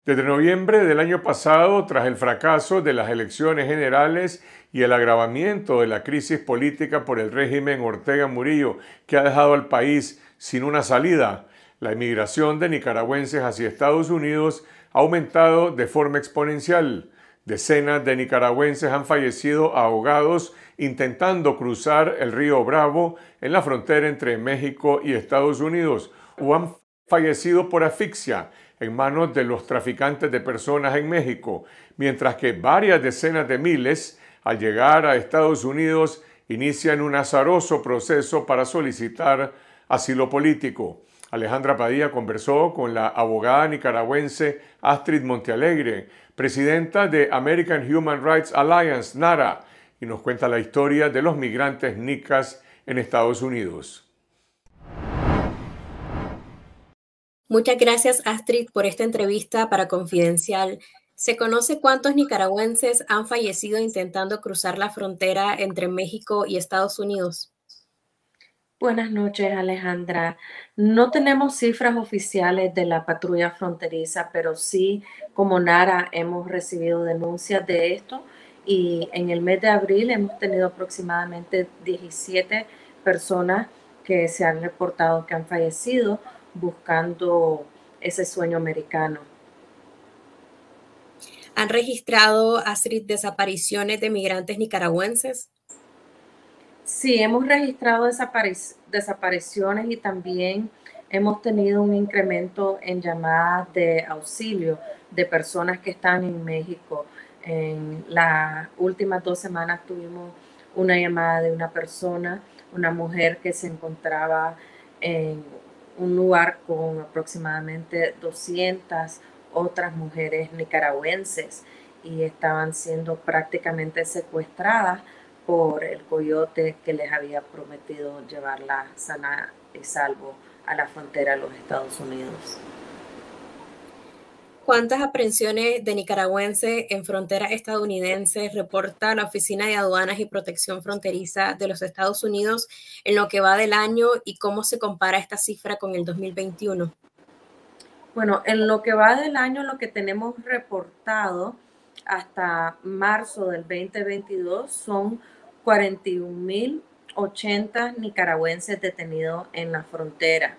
Desde noviembre del año pasado, tras el fracaso de las elecciones generales y el agravamiento de la crisis política por el régimen Ortega Murillo, que ha dejado al país sin una salida, la inmigración de nicaragüenses hacia Estados Unidos ha aumentado de forma exponencial. Decenas de nicaragüenses han fallecido ahogados intentando cruzar el río Bravo en la frontera entre México y Estados Unidos, o han fallecido por asfixia en manos de los traficantes de personas en México, mientras que varias decenas de miles, al llegar a Estados Unidos, inician un azaroso proceso para solicitar asilo político. Alejandra Padilla conversó con la abogada nicaragüense Astrid Montealegre, presidenta de American Human Rights Alliance, NARA, y nos cuenta la historia de los migrantes nicas en Estados Unidos. Muchas gracias, Astrid, por esta entrevista para Confidencial. ¿Se conoce cuántos nicaragüenses han fallecido intentando cruzar la frontera entre México y Estados Unidos? Buenas noches, Alejandra. No tenemos cifras oficiales de la patrulla fronteriza, pero sí, como NARA, hemos recibido denuncias de esto y en el mes de abril hemos tenido aproximadamente 17 personas que se han reportado que han fallecido buscando ese sueño americano. ¿Han registrado, Astrid, desapariciones de migrantes nicaragüenses? Sí, hemos registrado desapariciones y también hemos tenido un incremento en llamadas de auxilio de personas que están en México. En las últimas 2 semanas tuvimos una llamada de una persona, una mujer que se encontraba en un lugar con aproximadamente 200 otras mujeres nicaragüenses y estaban siendo prácticamente secuestradas por el coyote que les había prometido llevarla sana y salvo a la frontera de los Estados Unidos. ¿Cuántas aprehensiones de nicaragüenses en frontera estadounidense reporta la Oficina de Aduanas y Protección Fronteriza de los Estados Unidos en lo que va del año y cómo se compara esta cifra con el 2021? Bueno, en lo que va del año, lo que tenemos reportado hasta marzo del 2022 son 41.080 nicaragüenses detenidos en la frontera.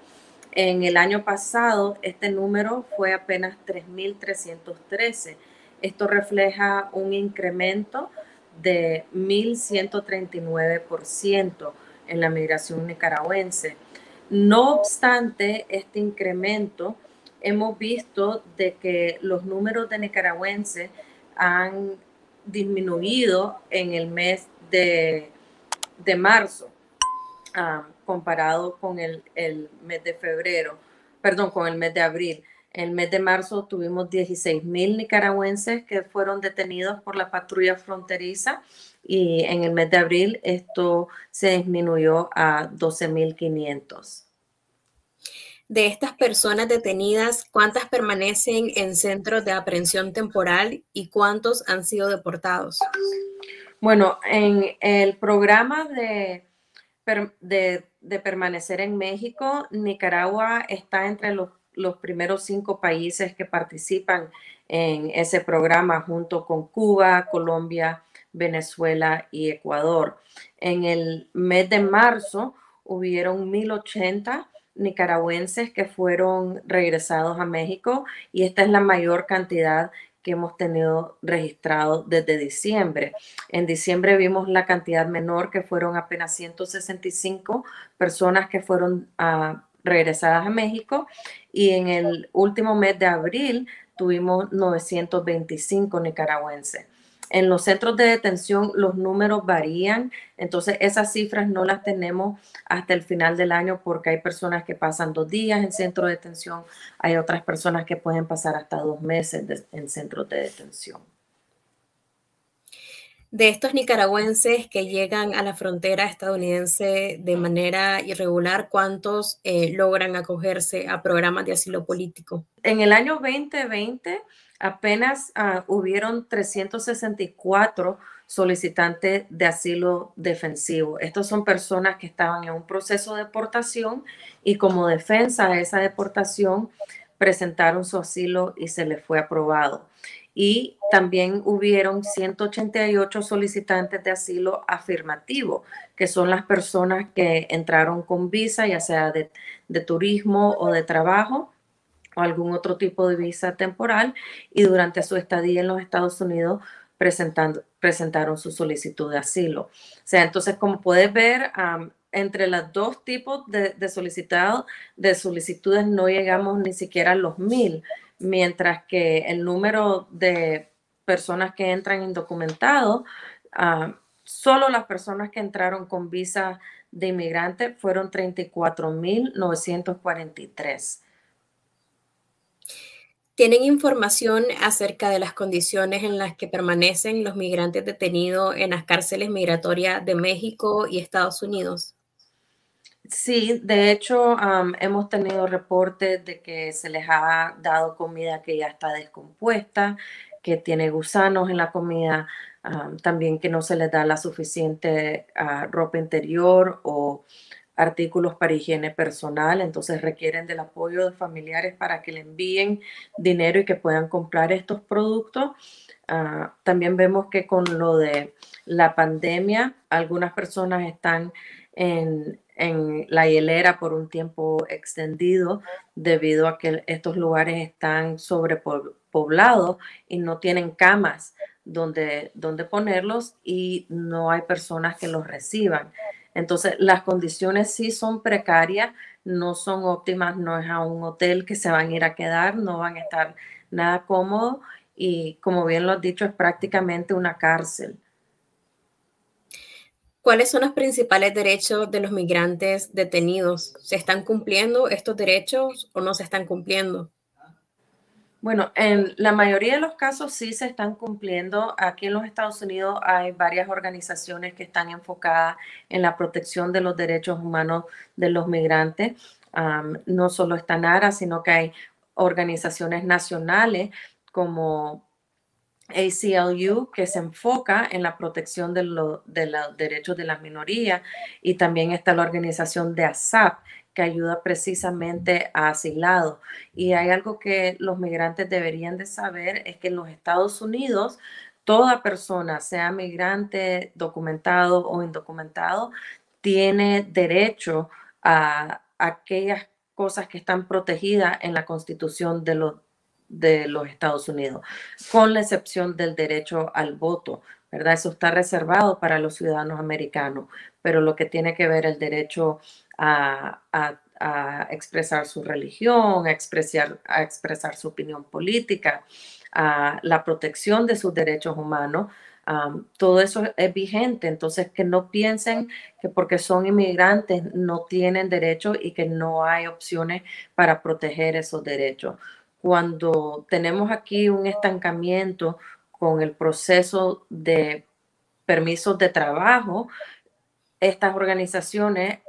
En el año pasado, este número fue apenas 3.313. Esto refleja un incremento de 1.139% en la migración nicaragüense. No obstante, este incremento, hemos visto de que los números de nicaragüenses han disminuido en el mes de marzo, comparado con el mes de febrero, perdón, con el mes de abril. En el mes de marzo tuvimos 16.000 nicaragüenses que fueron detenidos por la patrulla fronteriza y en el mes de abril esto se disminuyó a 12.500. De estas personas detenidas, ¿cuántas permanecen en centros de aprehensión temporal y cuántos han sido deportados? Bueno, en el programa de permanecer en México, Nicaragua está entre los primeros 5 países que participan en ese programa junto con Cuba, Colombia, Venezuela y Ecuador. En el mes de marzo hubieron 1.080 nicaragüenses que fueron regresados a México y esta es la mayor cantidad que hemos tenido registrado desde diciembre. En diciembre vimos la cantidad menor, que fueron apenas 165 personas que fueron regresadas a México, y en el último mes de abril tuvimos 925 nicaragüenses. En los centros de detención los números varían, entonces esas cifras no las tenemos hasta el final del año porque hay personas que pasan 2 días en centro de detención, hay otras personas que pueden pasar hasta 2 meses en centros de detención. De estos nicaragüenses que llegan a la frontera estadounidense de manera irregular, ¿cuántos logran acogerse a programas de asilo político? En el año 2020 apenas hubieron 364 solicitantes de asilo defensivo. Estos son personas que estaban en un proceso de deportación y como defensa a esa deportación presentaron su asilo y se les fue aprobado. Y también hubieron 188 solicitantes de asilo afirmativo, que son las personas que entraron con visa, ya sea de turismo o de trabajo o algún otro tipo de visa temporal, y durante su estadía en los Estados Unidos presentaron su solicitud de asilo. O sea, entonces, como puedes ver, entre los dos tipos de solicitudes no llegamos ni siquiera a los 1,000, mientras que el número de personas que entran indocumentados, solo las personas que entraron con visa de inmigrante fueron 34,943. ¿Tienen información acerca de las condiciones en las que permanecen los migrantes detenidos en las cárceles migratorias de México y Estados Unidos? Sí, de hecho, hemos tenido reportes de que se les ha dado comida que ya está descompuesta, que tiene gusanos en la comida, también que no se les da la suficiente ropa interior o artículos para higiene personal, entonces requieren del apoyo de familiares para que le envíen dinero y que puedan comprar estos productos. También vemos que con lo de la pandemia, algunas personas están en la hielera por un tiempo extendido debido a que estos lugares están sobrepoblados y no tienen camas donde ponerlos y no hay personas que los reciban. Entonces, las condiciones sí son precarias, no son óptimas, no es a un hotel que se van a ir a quedar, no van a estar nada cómodos y como bien lo has dicho, es prácticamente una cárcel. ¿Cuáles son los principales derechos de los migrantes detenidos? ¿Se están cumpliendo estos derechos o no se están cumpliendo? Bueno, en la mayoría de los casos sí se están cumpliendo. Aquí en los Estados Unidos hay varias organizaciones que están enfocadas en la protección de los derechos humanos de los migrantes. No solo está NARA, sino que hay organizaciones nacionales como ACLU, que se enfoca en la protección de los derechos de las minorías, y también está la organización de ASAP, que ayuda precisamente a asilados. Y hay algo que los migrantes deberían de saber, es que en los Estados Unidos, toda persona, sea migrante, documentado o indocumentado, tiene derecho a aquellas cosas que están protegidas en la Constitución de los Estados Unidos, con la excepción del derecho al voto, ¿verdad? Eso está reservado para los ciudadanos americanos, pero lo que tiene que ver el derecho a expresar su religión, a expresar su opinión política, a la protección de sus derechos humanos, todo eso es vigente. Entonces, que no piensen que porque son inmigrantes no tienen derechos y que no hay opciones para proteger esos derechos. Cuando tenemos aquí un estancamiento con el proceso de permisos de trabajo, estas organizaciones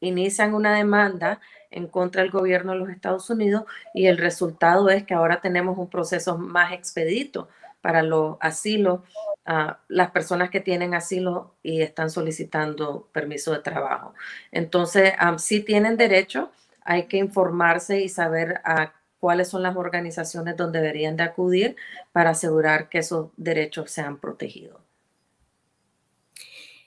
inician una demanda en contra del gobierno de los Estados Unidos y el resultado es que ahora tenemos un proceso más expedito para los asilos, las personas que tienen asilo y están solicitando permiso de trabajo. Entonces, sí tienen derecho, hay que informarse y saber cuáles son las organizaciones donde deberían de acudir para asegurar que esos derechos sean protegidos.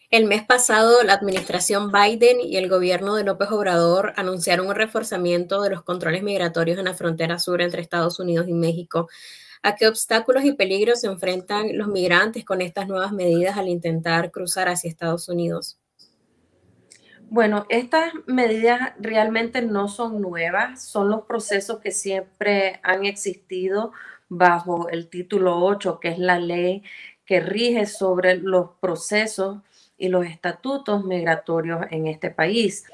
El mes pasado, la administración Biden y el gobierno de López Obrador anunciaron un reforzamiento de los controles migratorios en la frontera sur entre Estados Unidos y México. ¿A qué obstáculos y peligros se enfrentan los migrantes con estas nuevas medidas al intentar cruzar hacia Estados Unidos? Bueno, estas medidas realmente no son nuevas, son los procesos que siempre han existido bajo el título 8, que es la ley que rige sobre los procesos y los estatutos migratorios en este país.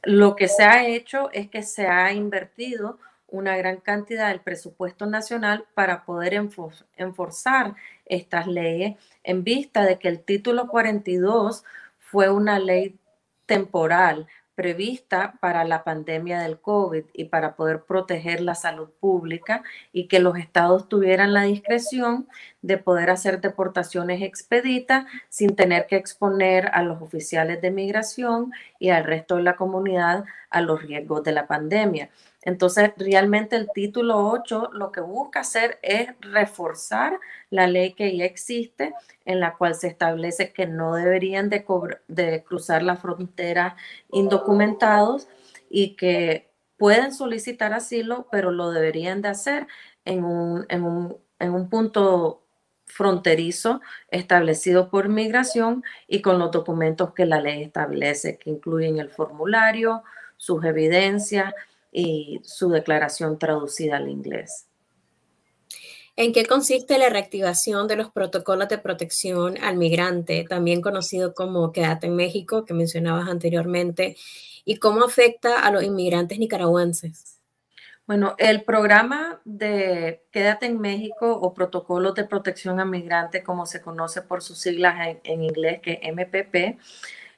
Lo que se ha hecho es que se ha invertido una gran cantidad del presupuesto nacional para poder enforzar estas leyes en vista de que el título 42 fue una ley temporal prevista para la pandemia del COVID y para poder proteger la salud pública y que los estados tuvieran la discreción de poder hacer deportaciones expeditas sin tener que exponer a los oficiales de migración y al resto de la comunidad a los riesgos de la pandemia. Entonces, realmente el título 8 lo que busca hacer es reforzar la ley que ya existe, en la cual se establece que no deberían de cruzar la frontera indocumentados y que pueden solicitar asilo, pero lo deberían de hacer en un punto fronterizo establecido por migración y con los documentos que la ley establece, que incluyen el formulario, sus evidencias y su declaración traducida al inglés. ¿En qué consiste la reactivación de los protocolos de protección al migrante, también conocido como Quédate en México, que mencionabas anteriormente, y cómo afecta a los inmigrantes nicaragüenses? Bueno, el programa de Quédate en México o Protocolos de Protección al Migrante, como se conoce por sus siglas en inglés, que es MPP,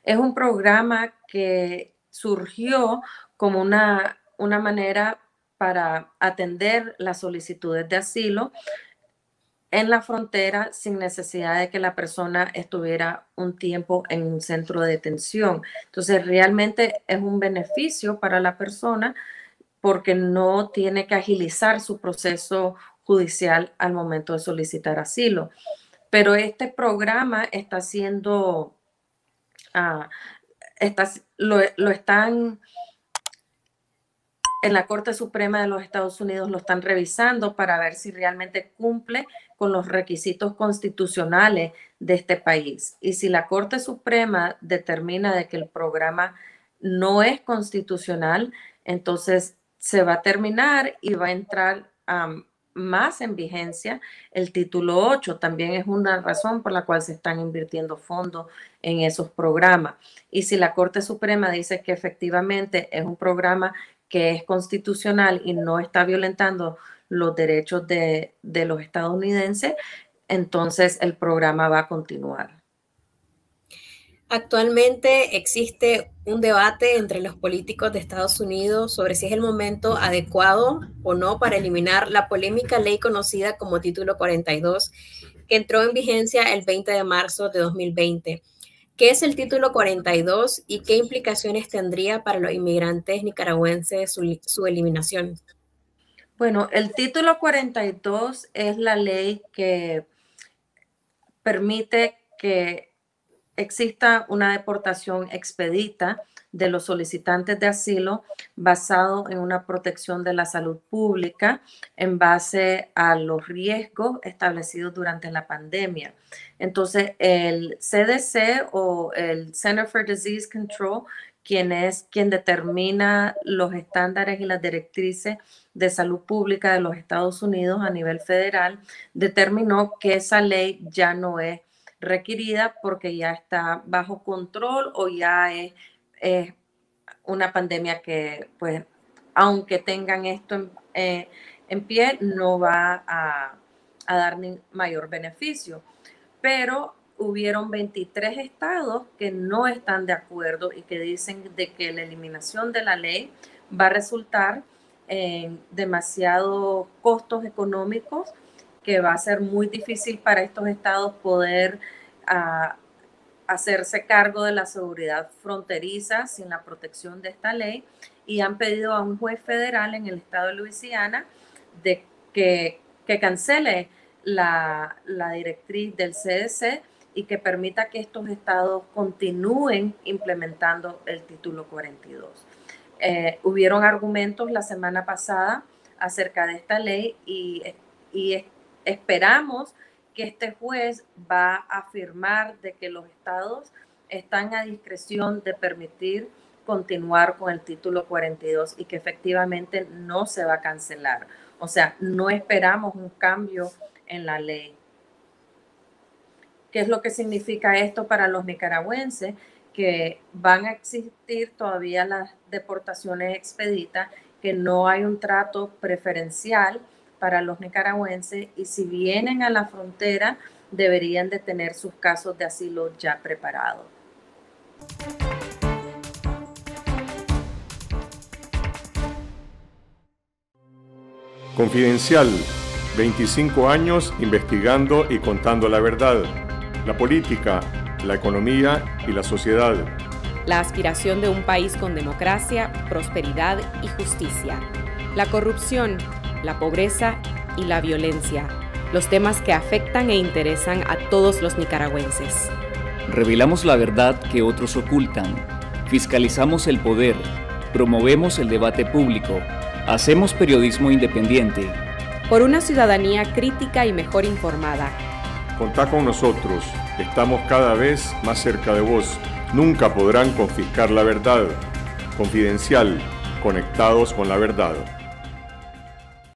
es un programa que surgió como una manera para atender las solicitudes de asilo en la frontera sin necesidad de que la persona estuviera un tiempo en un centro de detención. Entonces, realmente es un beneficio para la persona porque no tiene que agilizar su proceso judicial al momento de solicitar asilo. Pero este programa está siendo, lo están en la Corte Suprema de los Estados Unidos, lo están revisando para ver si realmente cumple con los requisitos constitucionales de este país. Y si la Corte Suprema determina de que el programa no es constitucional, entonces se va a terminar y va a entrar más en vigencia el título 8. También es una razón por la cual se están invirtiendo fondos en esos programas. Y si la Corte Suprema dice que efectivamente es un programa que es constitucional y no está violentando los derechos de los estadounidenses, entonces el programa va a continuar. Actualmente existe un debate entre los políticos de Estados Unidos sobre si es el momento adecuado o no para eliminar la polémica ley conocida como Título 42, que entró en vigencia el 20 de marzo de 2020. ¿Qué es el Título 42 y qué implicaciones tendría para los inmigrantes nicaragüenses su eliminación? Bueno, el Título 42 es la ley que permite que exista una deportación expedita de los solicitantes de asilo basado en una protección de la salud pública en base a los riesgos establecidos durante la pandemia. Entonces, el CDC o el Center for Disease Control, quien determina los estándares y las directrices de salud pública de los Estados Unidos a nivel federal, determinó que esa ley ya no es requerida porque ya está bajo control o ya es una pandemia que, pues, aunque tengan esto en pie, no va a dar ni mayor beneficio. Pero hubieron 23 estados que no están de acuerdo y que dicen de que la eliminación de la ley va a resultar en demasiados costos económicos, que va a ser muy difícil para estos estados poder hacerse cargo de la seguridad fronteriza sin la protección de esta ley, y han pedido a un juez federal en el estado de Luisiana de que cancele la directriz del CDC y que permita que estos estados continúen implementando el Título 42. Hubieron argumentos la semana pasada acerca de esta ley y esperamos que este juez va a afirmar de que los estados están a discreción de permitir continuar con el Título 42 y que efectivamente no se va a cancelar. O sea, no esperamos un cambio en la ley. ¿Qué es lo que significa esto para los nicaragüenses? Que van a existir todavía las deportaciones expeditas, que no hay un trato preferencial para los nicaragüenses, y si vienen a la frontera deberían de tener sus casos de asilo ya preparados. Confidencial, 25 años investigando y contando la verdad, la política, la economía y la sociedad. la aspiración de un país con democracia, prosperidad y justicia, la corrupción, la pobreza y la violencia, los temas que afectan e interesan a todos los nicaragüenses. Revelamos la verdad que otros ocultan, fiscalizamos el poder, promovemos el debate público, hacemos periodismo independiente. Por una ciudadanía crítica y mejor informada. Contá con nosotros, estamos cada vez más cerca de vos. Nunca podrán confiscar la verdad. Confidencial, conectados con la verdad.